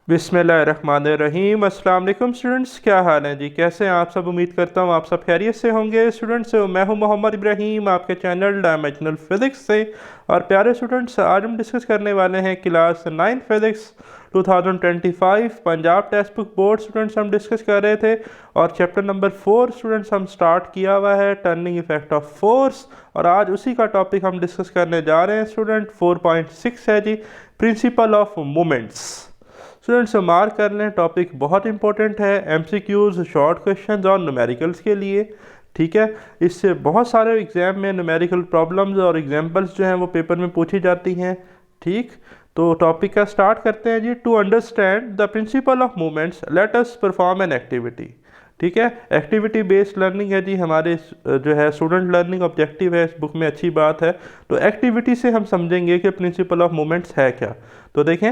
बिस्मिल्लाहिर्रहमानिर्रहीम। अस्सलाम वालेकुम स्टूडेंट्स, क्या हाल है जी? कैसे हैं आप सब? उम्मीद करता हूँ आप सब खैरियत से होंगे। स्टूडेंट्स, मैं हूँ मोहम्मद इब्राहीम आपके चैनल डायमेंशनल फिज़िक्स से। और प्यारे स्टूडेंट्स, आज हम डिस्कस करने वाले हैं class 9 physics 2025 Punjab text book board. Students, हम डिस्कस कर रहे थे और चैप्टर नंबर 4 स्टूडेंट्स हम स्टार्ट किया हुआ है, टर्निंग इफेक्ट ऑफ फोर्स। और आज उसी का टॉपिक हम डिस्कस करने जा रहे हैं स्टूडेंट। 4.6 है जी, principle of moments. Students, mark कर लें, टॉपिक बहुत इंपॉर्टेंट है। एमसीक्यूज़, शॉर्ट क्वेश्चंस और न्यूमेरिकल्स के लिए। ठीक है, इससे बहुत सारे एग्जाम में न्यूमेरिकल प्रॉब्लम्स और एग्जांपल्स जो हैं वो पेपर में पूछी जाती हैं। ठीक, तो टॉपिक का स्टार्ट करते हैं जी। To understand the principle of movements let us perform an activity. ठीक है, एक्टिविटी बेस्ड लर्निंग है जी हमारे जो है स्टूडेंट लर्निंग ऑब्जेक्टिव है इस बुक में, अच्छी बात है। तो एक्टिविटी से हम समझेंगे कि प्रिंसिपल ऑफ मूवमेंट्स है क्या। तो देखें,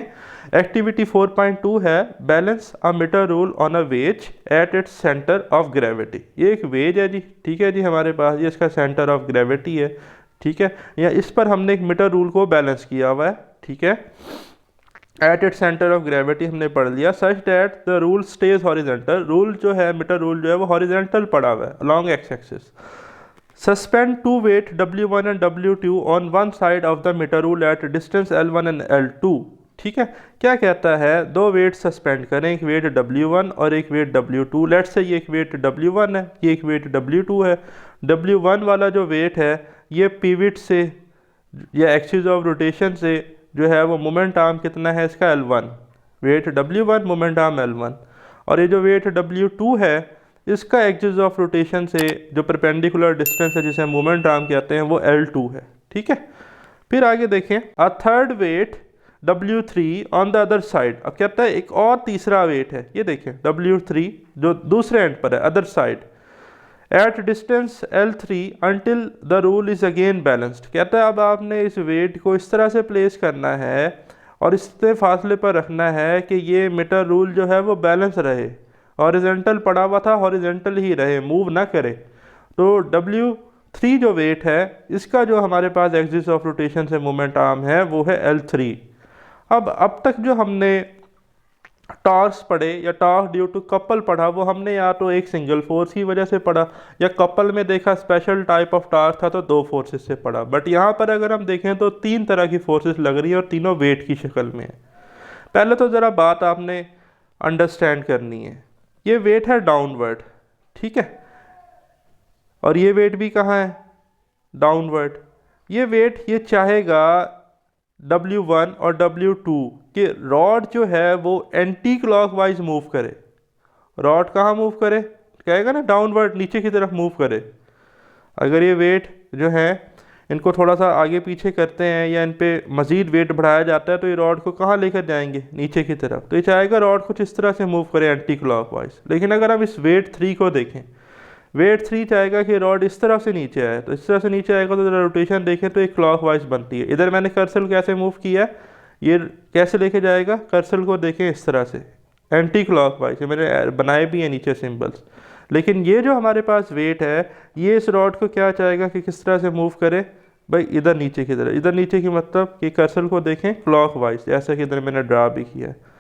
एक्टिविटी 4.2 है, balance a meter rule on a wedge at its centre of gravity. ये एक वेज है जी, ठीक है जी, हमारे पास ये इसका सेंटर ऑफ ग्रेविटी है। ठीक है, या इस पर हमने एक मीटर रूल को बैलेंस किया हुआ है। ठीक है, at it centre of gravity हमने पढ़ लिया। सच that the rule stage horizontal. Rule जो है, मीटर रूल जो है वो हॉरिजेंटल पड़ा हुआ है along X axis. Suspend two weight W1 and W2 on one side of the meter rule at distance L1 and L2। ठीक है, क्या कहता है, दो वेट सस्पेंड करें, एक वेट W1 और एक वेट W2। लेट्स से ये एक वेट W1 है, ये एक वेट W2 है। W1 वाला जो वेट है ये पिवट से या एक्सिस ऑफ रोटेशन से जो है वो मोमेंट आर्म कितना है इसका, L1। Weight W1, moment arm L1। और ये जो वेट W2 है इसका एक्सिस ऑफ रोटेशन से जो परपेंडिकुलर डिस्टेंस है जिसे हम मोमेंट आर्म कहते हैं वो L2 है। ठीक है, फिर आगे देखें, a third weight W3 on the other side. अब कहता है एक और तीसरा वेट है, ये देखें W3 जो दूसरे एंड पर है, other side, at distance L3 until the rule is again balanced. कहता है अब आपने इस वेट को इस तरह से प्लेस करना है और इतने फासले पर रखना है कि ये मीटर रूल जो है वो बैलेंस रहे, हॉरिजेंटल पड़ा हुआ था हॉरिजेंटल ही रहे, मूव ना करे। तो W3 जो वेट है इसका जो हमारे पास एक्सिस ऑफ रोटेशन से मोमेंट आर्म है वो है L3। अब तक जो हमने टॉर्क्स पढ़े या टॉर्क ड्यू टू कपल पढ़ा वो हमने या तो एक सिंगल फोर्स की वजह से पढ़ा या कपल में देखा स्पेशल टाइप ऑफ टॉर्क था तो दो फोर्सेस से पढ़ा। बट यहाँ पर अगर हम देखें तो तीन तरह की फोर्सेस लग रही है और तीनों वेट की शक्ल में है। पहले तो ज़रा बात आपने अंडरस्टैंड करनी है, ये वेट है डाउनवर्ड। ठीक है, और ये वेट भी कहाँ है, डाउनवर्ड। ये वेट ये चाहेगा W1 और W2 कि रॉड जो है वो एंटी क्लॉकवाइज मूव करे। रॉड कहाँ मूव करे, कहेगा ना डाउनवर्ड, नीचे की तरफ मूव करे। अगर ये वेट जो है इनको थोड़ा सा आगे पीछे करते हैं या इन पे मज़ीद वेट बढ़ाया जाता है तो ये रॉड को कहाँ लेकर जाएंगे, नीचे की तरफ। तो ये चाहेगा रॉड कुछ इस तरह से मूव करे एंटी क्लॉकवाइज। लेकिन अगर हम इस वेट 3 को देखें, वेट 3 चाहेगा कि रॉड इस तरह से नीचे आए, तो इस तरह से नीचे आएगा तो ज़रा रोटेशन देखें तो एक क्लॉकवाइज बनती है। इधर मैंने कर्सर कैसे मूव किया है, ये कैसे लेके जाएगा, कर्सर को देखें इस तरह से एंटी क्लॉकवाइज, मैंने बनाए भी हैं नीचे सिंबल्स। लेकिन ये जो हमारे पास वेट है ये इस रॉड को क्या चाहेगा कि किस तरह से मूव करे भाई, इधर नीचे की तरह। इधर नीचे की मतलब कि कर्सर को देखें क्लॉकवाइज, जैसा कि इधर मैंने ड्रा भी किया है।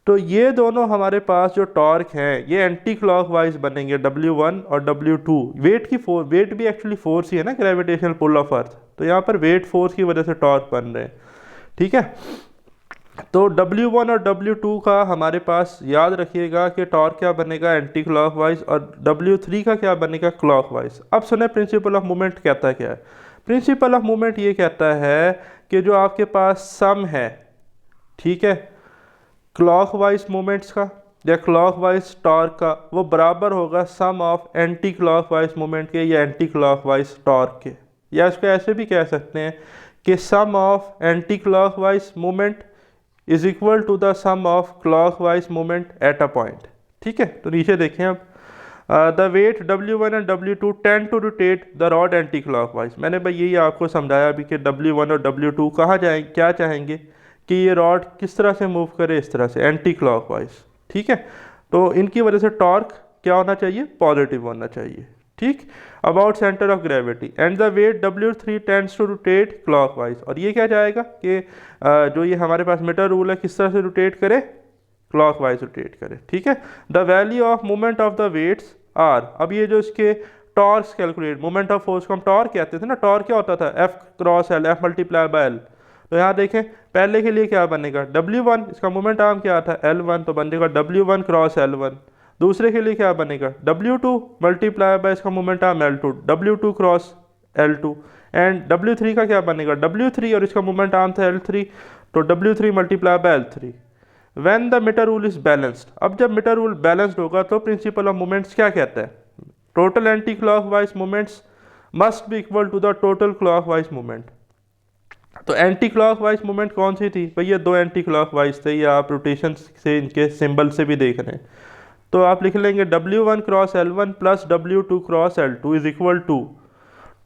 तो ये दोनों हमारे पास जो टॉर्क हैं ये एंटी क्लॉकवाइज बनेंगे, W1 और W2। वेट भी एक्चुअली फोर्स ही है ना, ग्रेविटेशनल पुल ऑफ अर्थ। तो यहाँ पर वेट फोर्स की वजह से टॉर्क बन रहे हैं। ठीक है, तो W1 और W2 का हमारे पास याद रखिएगा कि टॉर्क क्या बनेगा, एंटी क्लॉकवाइज, और W3 का क्या बनेगा, क्लॉकवाइज। अब सुने प्रिंसिपल ऑफ मूवमेंट कहता क्या है। प्रिंसिपल ऑफ मूवमेंट ये कहता है कि जो आपके पास सम है, ठीक है, क्लॉकवाइज मोमेंट्स का या क्लॉकवाइज टॉर्क का, वो बराबर होगा sum of anti clockwise moment के या एंटी क्लॉकवाइज टॉर्क के। या इसको ऐसे भी कह सकते हैं कि sum of anti clockwise moment is equal to the sum of clockwise moment at a point. ठीक है, तो नीचे देखें अब, the weight W1 and W2 tend to rotate the rod anti clockwise. मैंने भाई यही आपको समझाया अभी कि W1 और W2 कहाँ जाएंगे, क्या चाहेंगे कि ये रॉड किस तरह से मूव करे, इस तरह से एंटी क्लॉकवाइज। ठीक है, तो इनकी वजह से टॉर्क क्या होना चाहिए, पॉजिटिव होना चाहिए। ठीक, about centre of gravity and the weight W3 tends to rotate clockwise. और ये क्या जाएगा कि जो ये हमारे पास मीटर रूल है किस तरह से रोटेट करे, क्लॉकवाइज रोटेट करे, ठीक है। The value of moment of the weights are, अब ये जो इसके torques calculate, moment of force को हम टॉर्क कहते थे ना, टॉर्क क्या होता था, F cross L, F multiply by L. तो यहाँ देखें पहले के लिए क्या बनेगा, W1, इसका मोमेंट आर्म क्या था L1, तो बनेगा W1 क्रॉस L1। दूसरे के लिए क्या बनेगा, W2 मल्टीप्लाई बाय इसका moment arm L2, W2 cross L2। And W3 का क्या बनेगा, W3 और इसका मोमेंट आर्म था L3, तो W3 multiply by L3। When the meter rule is balanced, अब जब मीटर रूल बैलेंस्ड होगा तो प्रिंसिपल ऑफ मोमेंट्स क्या कहता है, total anti clockwise moments must be equal to the total clockwise moment. तो एंटी क्लॉकवाइज मोमेंट कौन सी थी भाई, ये दो एंटी क्लॉकवाइज थे, ये आप रोटेशन से इनके सिंबल से भी देख रहे हैं। तो आप लिख लेंगे W1 cross L1 plus W2 cross L2 is equal to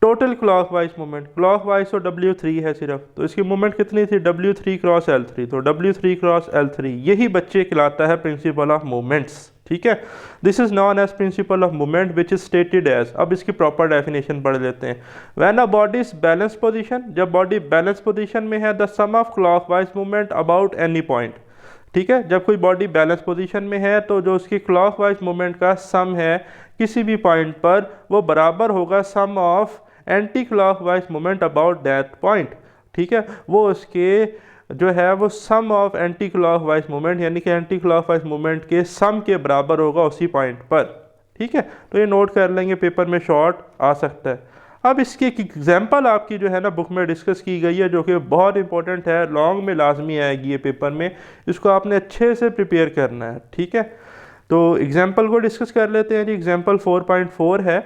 total clockwise moment, clockwise तो W3 है सिर्फ, तो इसकी मोमेंट कितनी थी, W3 क्रॉस L3, तो W3 क्रॉस L3, यही बच्चे कहलाता है प्रिंसिपल ऑफ मोमेंट्स, ठीक है। This is known as principle of moment which is stated as, अब इसकी प्रॉपर डेफिनेशन पढ़ लेते हैं। When a body is balance position, जब बॉडी बैलेंस पोजीशन में है, the sum of clockwise movement about any point, ठीक है। जब कोई बॉडी बैलेंस पोजीशन में है तो जो उसकी क्लॉकवाइज मूवमेंट का सम है किसी भी पॉइंट पर, वो बराबर होगा sum of anti clockwise movement about that point, ठीक है। वो उसके जो है वो sum of anti clockwise movement, यानी कि एंटी क्लॉकवाइज मूवमेंट के सम के बराबर होगा उसी पॉइंट पर, ठीक है। तो ये नोट कर लेंगे, पेपर में शॉर्ट आ सकता है। अब इसकी एक एग्जांपल आपकी जो है ना बुक में डिस्कस की गई है, जो कि बहुत इंपॉर्टेंट है, लॉन्ग में लाजमी आएगी ये पेपर में, इसको आपने अच्छे से प्रिपेयर करना है, ठीक है। तो एग्जाम्पल को डिस्कस कर लेते हैं जी। एग्जाम्पल 4.4 है,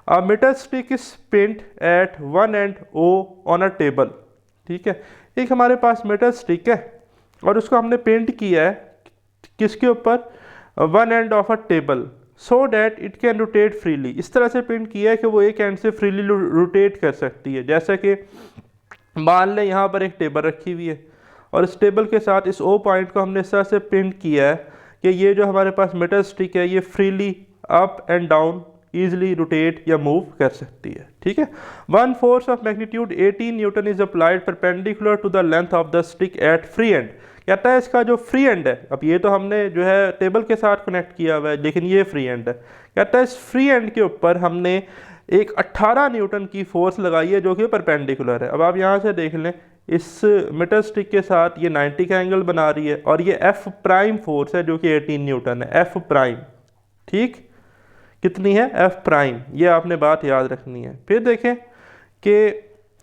a meter stick is pinned at one end O on a table, ठीक है। एक हमारे पास मीटर स्टिक है और उसको हमने पेंट किया है किसके ऊपर, one end of a table, so that it can rotate freely, इस तरह से पेंट किया है कि वो एक एंड से फ्रीली रोटेट कर सकती है। जैसा कि मान लें यहाँ पर एक टेबल रखी हुई है और इस टेबल के साथ इस O पॉइंट को हमने इस तरह से पेंट किया है कि ये जो हमारे पास मीटर स्टिक है ये freely up and down easily rotate या मूव कर सकती है, ठीक है। One force of magnitude 18 newton is applied perpendicular to the length of the stick at free end, कहता है इसका जो फ्री एंड है, अब ये तो हमने जो है टेबल के साथ कनेक्ट किया हुआ है लेकिन ये फ्री एंड है, कहता है इस फ्री एंड के ऊपर हमने एक 18 न्यूटन की फोर्स लगाई है जो कि परपेंडिकुलर है। अब आप यहाँ से देख लें, इस मीटर स्टिक के साथ ये 90 का एंगल बना रही है और ये एफ प्राइम फोर्स है जो कि 18 न्यूटन है, एफ प्राइम, ठीक, कितनी है, एफ प्राइम, ये आपने बात याद रखनी है। फिर देखें कि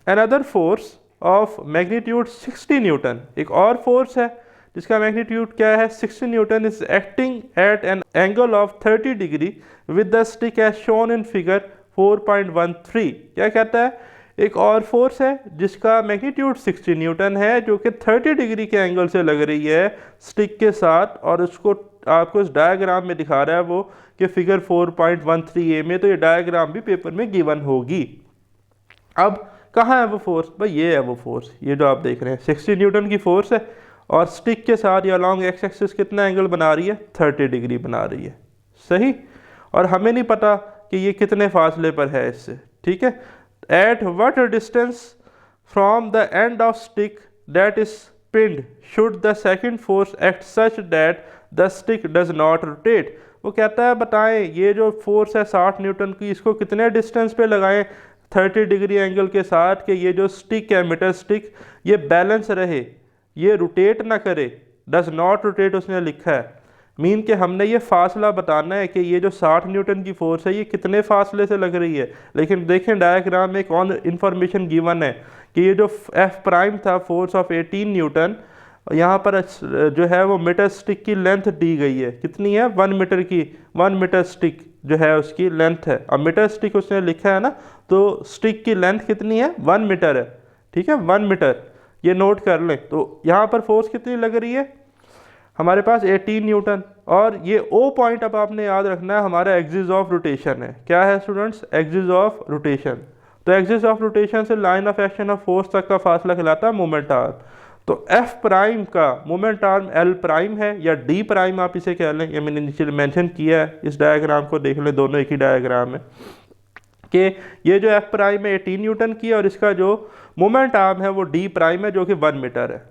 another force of magnitude 60 newton, एक और फोर्स है जिसका मैग्नीट्यूड क्या है 60 newton, is acting at an angle of 30 degree with the stick as shown in figure 4.13। क्या कहता है, एक और फोर्स है जिसका मैग्नीट्यूड 60 न्यूटन है जो कि 30 डिग्री के एंगल से लग रही है स्टिक के साथ, और उसको आपको इस डायग्राम में दिखा रहा है वो कि फिगर 4.13a में, तो ये डायग्राम भी पेपर में गिवन होगी। अब कहाँ है वो फोर्स, भाई ये है वो फोर्स, ये जो आप देख रहे हैं 60 न्यूटन की फोर्स है और स्टिक के साथ या लॉन्ग एक्स एक्सिस कितना एंगल बना रही है, 30 डिग्री बना रही है, सही। और हमें नहीं पता कि ये कितने फासले पर है इससे, ठीक है। At what distance from the end of stick that is pinned should the second force act such that the stick does not rotate. वो कहता है बताएं ये जो फोर्स है 60 न्यूटन की, इसको कितने डिस्टेंस पे लगाएं 30 डिग्री एंगल के साथ कि ये जो स्टिक है मीटर स्टिक ये बैलेंस रहे, ये रोटेट ना करे, डज नॉट रोटेट उसने लिखा है, मीन कि हमने ये फासला बताना है कि ये जो 60 न्यूटन की फोर्स है ये कितने फासले से लग रही है। लेकिन देखें डायग्राम में कौन इन्फॉर्मेशन गिवन है कि ये जो एफ प्राइम था फोर्स ऑफ 18 न्यूटन, यहाँ पर जो है वो मीटर स्टिक की लेंथ दी गई है, कितनी है 1 मीटर की, 1 मीटर स्टिक जो है उसकी लेंथ है। अब मीटर स्टिक उसने लिखा है ना, तो स्टिक की लेंथ कितनी है 1 मीटर है, ठीक है 1 मीटर, ये नोट कर लें। तो यहाँ पर फोर्स कितनी लग रही है हमारे पास 18 न्यूटन, और ये O पॉइंट अब आपने याद रखना है हमारा एक्सिस ऑफ रोटेशन है। क्या है स्टूडेंट्स, एक्सिस ऑफ रोटेशन। तो एक्सिस ऑफ रोटेशन से line of action of force तक का फासला कहलाता है मोमेंट आर्म। तो F प्राइम का मोमेंट आर्म L प्राइम है या D प्राइम आप इसे कह लें, ये मैंने नीचे मेंशन किया है, इस डायग्राम को देख लें, दोनों एक ही डायग्राम है कि ये जो F प्राइम है 18 न्यूटन की और इसका जो मोमेंट आर्म है वो D प्राइम है जो कि 1 मीटर है।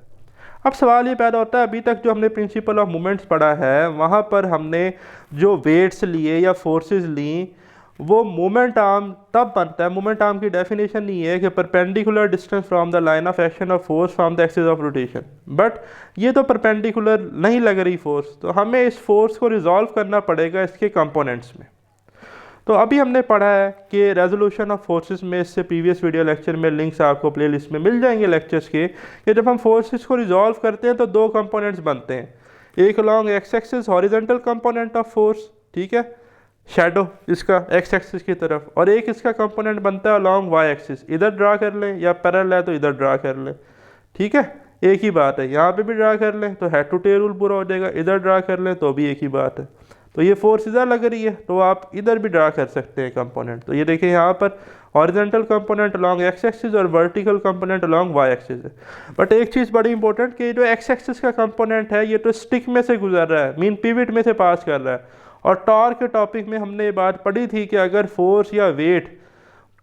अब सवाल ये पैदा होता है, अभी तक जो हमने प्रिंसिपल ऑफ मोमेंट्स पढ़ा है वहाँ पर हमने जो वेट्स लिए या फोर्सेस ली, वो मोमेंट आर्म तब बनता है। मोमेंट आर्म की डेफिनेशन नहीं है कि perpendicular distance from the line of action of force from the axis of rotation, but ये तो परपेंडिकुलर नहीं लग रही फोर्स, तो हमें इस फोर्स को रिजॉल्व करना पड़ेगा इसके कंपोनेंट्स में। तो अभी हमने पढ़ा है कि रेजोल्यूशन ऑफ फोर्सेस में, इससे प्रीवियस वीडियो लेक्चर में लिंक्स आपको प्लेलिस्ट में मिल जाएंगे लेक्चर्स के, कि जब हम फोर्सेस को रिजॉल्व करते हैं तो दो कंपोनेंट्स बनते हैं, एक along X axis horizontal component of force, ठीक है, शैडो इसका एक्स एक्सिस की तरफ, और एक इसका कंपोनेंट बनता है अलॉन्ग वाई एक्सिस, इधर ड्रा कर लें या पैरेलल है तो इधर ड्रा कर लें, ठीक है, एक ही बात है। यहाँ पे भी ड्रा कर लें तो हेड टू टेल रूल पूरा हो जाएगा, इधर ड्रा कर लें तो भी एक ही बात है। तो ये फोर्स इधर लग रही है तो आप इधर भी ड्रा कर सकते हैं कंपोनेंट। तो ये देखिए यहाँ पर horizontal component along X axis और vertical component along Y axis है। बट एक चीज़ बड़ी इंपॉर्टेंट कि जो एक्स एक्सिस का कंपोनेंट है ये तो स्टिक में से गुजर रहा है, मीन पिविट में से पास कर रहा है, और टॉर्क के टॉपिक में हमने ये बात पढ़ी थी कि अगर फोर्स या वेट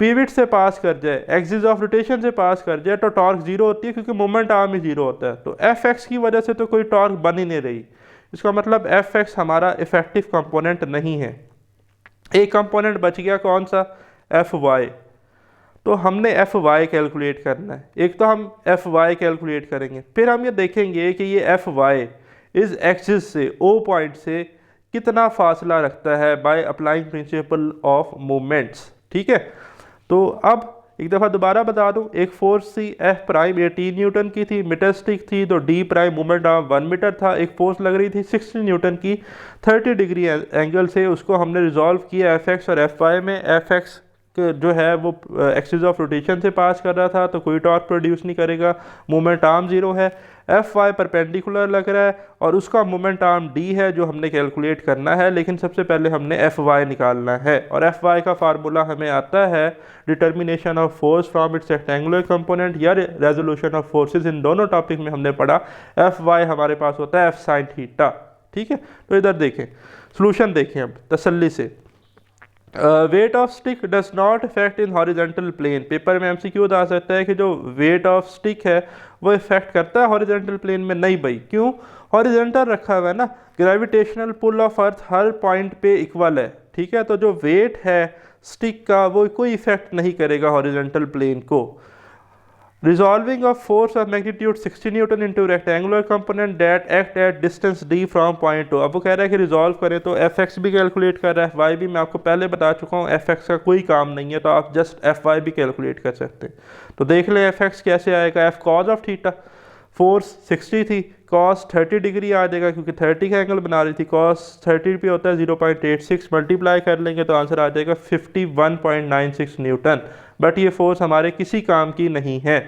पिविट से पास कर जाए, एक्सिस ऑफ रोटेशन से पास कर जाए, तो टॉर्क जीरो होती है, क्योंकि मोमेंट आर्म ही जीरो होता है। तो एफ एक्स की वजह से तो कोई टॉर्क बन ही नहीं रही, इसका मतलब एफ एक्स हमारा इफेक्टिव कंपोनेंट नहीं है। एक कंपोनेंट बच गया, कौन सा, एफ वाई। तो हमने एफ वाई कैलकुलेट करना है। एक तो हम एफ वाई कैलकुलेट करेंगे, फिर हम ये देखेंगे कि ये एफ वाई इस एक्सिस से, ओ पॉइंट से कितना फासला रखता है by applying principal of moments, ठीक है। तो अब एक दफ़ा दोबारा बता दूं, एक फोर्स थी एफ प्राइम 18 न्यूटन की थी, मीटर स्टिक थी, तो D prime moment arm 1 meter था। एक फोर्स लग रही थी 60 न्यूटन की 30 डिग्री एंगल से, उसको हमने रिजॉल्व किया एफ एक्स और एफ वाई में। एफ एक्स जो है वो एक्सिस ऑफ रोटेशन से पास कर रहा था तो कोई टॉर्क प्रोड्यूस नहीं करेगा, मोमेंट आर्म जीरो है। एफ वाई परपेंडिकुलर लग रहा है और उसका मोमेंट आर्म डी है जो हमने कैलकुलेट करना है, लेकिन सबसे पहले हमने एफ वाई निकालना है। और एफ वाई का फार्मूला हमें आता है determination of force from its rectangular component या रेजोल्यूशन ऑफ फोर्सेस, इन दोनों टॉपिक में हमने पढ़ा। एफ वाई हमारे पास होता है एफ साइन थीटा, ठीक है। तो इधर देखें, सोल्यूशन देखें अब तसल्ली से। Weight of stick does not effect in horizontal plane. Paper में एमसीक्यू आ सकता है कि जो वेट ऑफ स्टिक है वो इफेक्ट करता है हॉरिजेंटल प्लेन में। नहीं भाई, क्यों, हॉरिजेंटल रखा हुआ है ना, ग्रेविटेशनल पुल ऑफ अर्थ हर पॉइंट पे इक्वल है, ठीक है। तो जो वेट है स्टिक का वो कोई इफेक्ट नहीं करेगा हॉरिजेंटल प्लेन को। Resolving of force of magnitude 60 Newton into rectangular component that act at distance D from point two. अब वो कह रहा है कि रिजॉल्व करें तो एफ एक्स भी कैलकुलेट कर रहा है, एफ वाई भी। मैं आपको पहले बता चुका हूँ एफ एक्स का कोई काम नहीं है, तो आप जस्ट एफ वाई भी कैलकुलेट कर सकते हैं। तो देख लें एफ एक्स कैसे आएगा। F cause of theta, force 60 थी, कॉस 30 डिग्री आ जाएगा क्योंकि 30 का एंगल बना रही थी। कॉस 30 पे होता है 0.86, मल्टीप्लाई कर लेंगे तो आंसर आ जाएगा 51.96 न्यूटन। बट ये फोर्स हमारे किसी काम की नहीं है,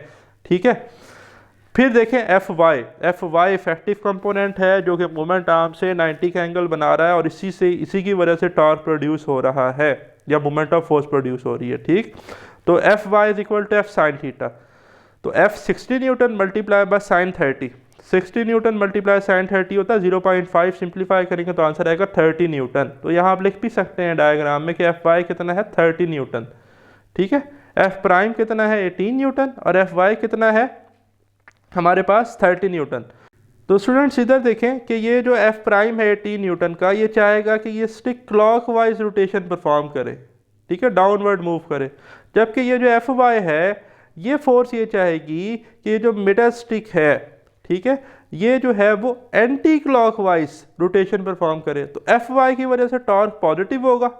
ठीक है। फिर देखें F Y. F Y effective component है जो कि मोमेंट आर्म से 90 का एंगल बना रहा है और इसी की वजह से टॉर्क प्रोड्यूस हो रहा है या मोमेंट ऑफ फोर्स प्रोड्यूस हो रही है, ठीक। तो F Y is equal to F sine theta. तो F 60 newton multiply by sine 30, 60 newton multiply sine 30 होता है 0.5, सिंप्लीफाई करेंगे तो आंसर आएगा 30 न्यूटन। तो यहाँ आप लिख भी सकते हैं डायग्राम में कि एफ वाई कितना है, 30 न्यूटन, ठीक है। एफ प्राइम कितना है, 18 न्यूटन, और एफ वाई कितना है हमारे पास 30 न्यूटन। तो स्टूडेंट्स इधर देखें कि ये जो एफ प्राइम है 18 न्यूटन का, ये चाहेगा कि ये स्टिक क्लॉकवाइज रोटेशन परफॉर्म करे, ठीक है, डाउनवर्ड मूव करे। जबकि ये जो एफ वाई है ये फोर्स ये चाहेगी कि ये जो मिडल स्टिक है, ठीक है, ये जो है वो एंटी क्लॉकवाइज रोटेशन परफॉर्म करे। तो एफ वाई की वजह से टॉर्क पॉजिटिव होगा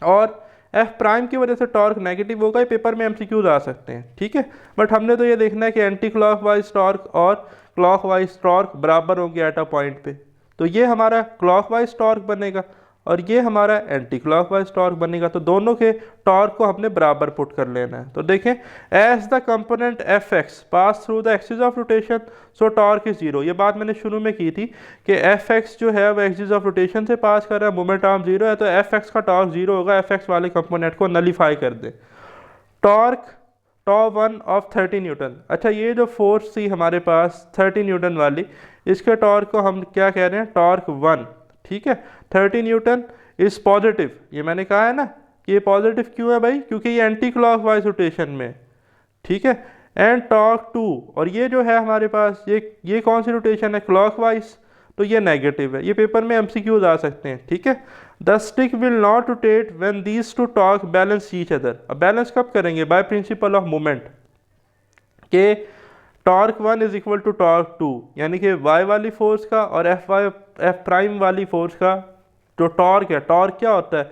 और एफ प्राइम की वजह से टॉर्क नेगेटिव होगा। ये पेपर में एमसीक्यूज आ सकते हैं, ठीक है। बट हमने तो ये देखना है कि एंटी क्लॉकवाइज टॉर्क और क्लॉकवाइज टॉर्क बराबर होंगे एट अ पॉइंट पे। तो ये हमारा क्लॉकवाइज टॉर्क बनेगा और ये हमारा एंटी क्लॉकवाइज टॉर्क बनेगा। तो दोनों के टॉर्क को हमने बराबर पुट कर लेना है। तो देखें, as the component F X pass through the axis of rotation so torque is zero. ये बात मैंने शुरू में की थी कि एफ एक्स जो है वो एक्सिस ऑफ रोटेशन से पास कर रहा है, मोमेंट आर्म जीरो है, तो एफ एक्स का टॉर्क जीरो होगा। एफ एक्स वाले कंपोनेंट को नलीफाई कर दें। Torque tau 1 of 30 newton. अच्छा, ये जो फोर्स थी हमारे पास 30 न्यूटन वाली, इसके टॉर्क को हम क्या कह रहे हैं, टॉर्क 1, ठीक है। 30 न्यूटन इज पॉजिटिव। ये मैंने कहा है ना कि ये पॉजिटिव क्यों है भाई, क्योंकि ये एंटी क्लॉकवाइज रोटेशन में, ठीक है। एंड टॉर्क 2, और ये जो है हमारे पास ये कौन सी रोटेशन है, क्लॉकवाइज, तो ये नेगेटिव है। ये पेपर में एमसीक्यूज आ सकते हैं, ठीक है। The stick will not rotate when these two torque balance each other. अब बैलेंस कब करेंगे, बाय प्रिंसिपल ऑफ मोमेंट, के torque 1 is equal to torque 2, यानी कि वाई वाली फोर्स का और एफ प्राइम वाली फोर्स का जो टॉर्क है, टॉर्क क्या होता है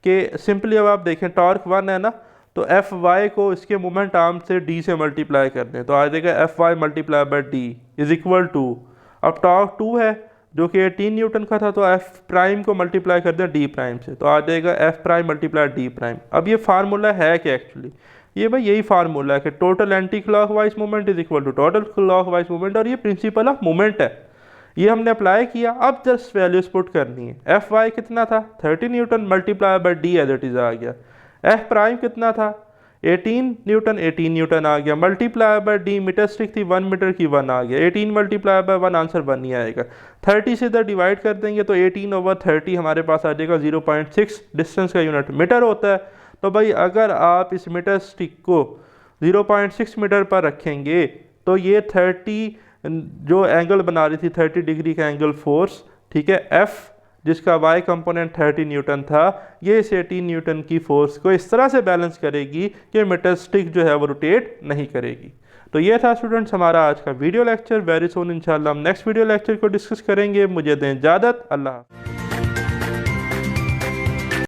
कि सिंपली अब आप देखें टॉर्क 1 है ना, तो एफ वाई को इसके मोमेंट आर्म से डी से मल्टीप्लाई कर दें तो आ जाएगा F Y multiply by D is equal to, अब टॉर्क 2 है जो कि 18 न्यूटन का था, तो एफ प्राइम को मल्टीप्लाई कर दें डी प्राइम से तो आ जाएगा F prime multiply D prime. अब ये फार्मूला है कि एक्चुअली ये भाई यही फार्मूला है कि total anti clockwise movement is equal to total clockwise movement, और ये प्रिंसिपल ऑफ मूवमेंट है, ये हमने अप्लाई किया। अब जस्ट वैल्यूज पुट करनी है, एफ वाई कितना था 30 newton multiply by D as it is आ गया, एफ प्राइम कितना था 18 न्यूटन आ गया, multiply by D meter stick थी 1 मीटर की 1 आ गया, 18 मल्टीप्लाई बाय 1 आंसर 1 ही आएगा। 30 से इधर डिवाइड कर देंगे तो 18/30 हमारे पास आ जाएगा 0.6, डिस्टेंस का यूनिट मीटर होता है। तो भाई अगर आप इस मीटर स्टिक को 0.6 मीटर पर रखेंगे तो ये 30 जो एंगल बना रही थी 30 डिग्री का एंगल फोर्स, ठीक है, एफ जिसका वाई कंपोनेंट 30 न्यूटन था, ये इस 18 न्यूटन की फोर्स को इस तरह से बैलेंस करेगी कि मीटर स्टिक जो है वो रोटेट नहीं करेगी। तो ये था स्टूडेंट्स हमारा आज का वीडियो लेक्चर। वेरी सून इंशाल्लाह हम नेक्स्ट वीडियो लेक्चर को डिस्कस करेंगे। मुझे दें इजाज़त, अल्लाह हाफ़िज़।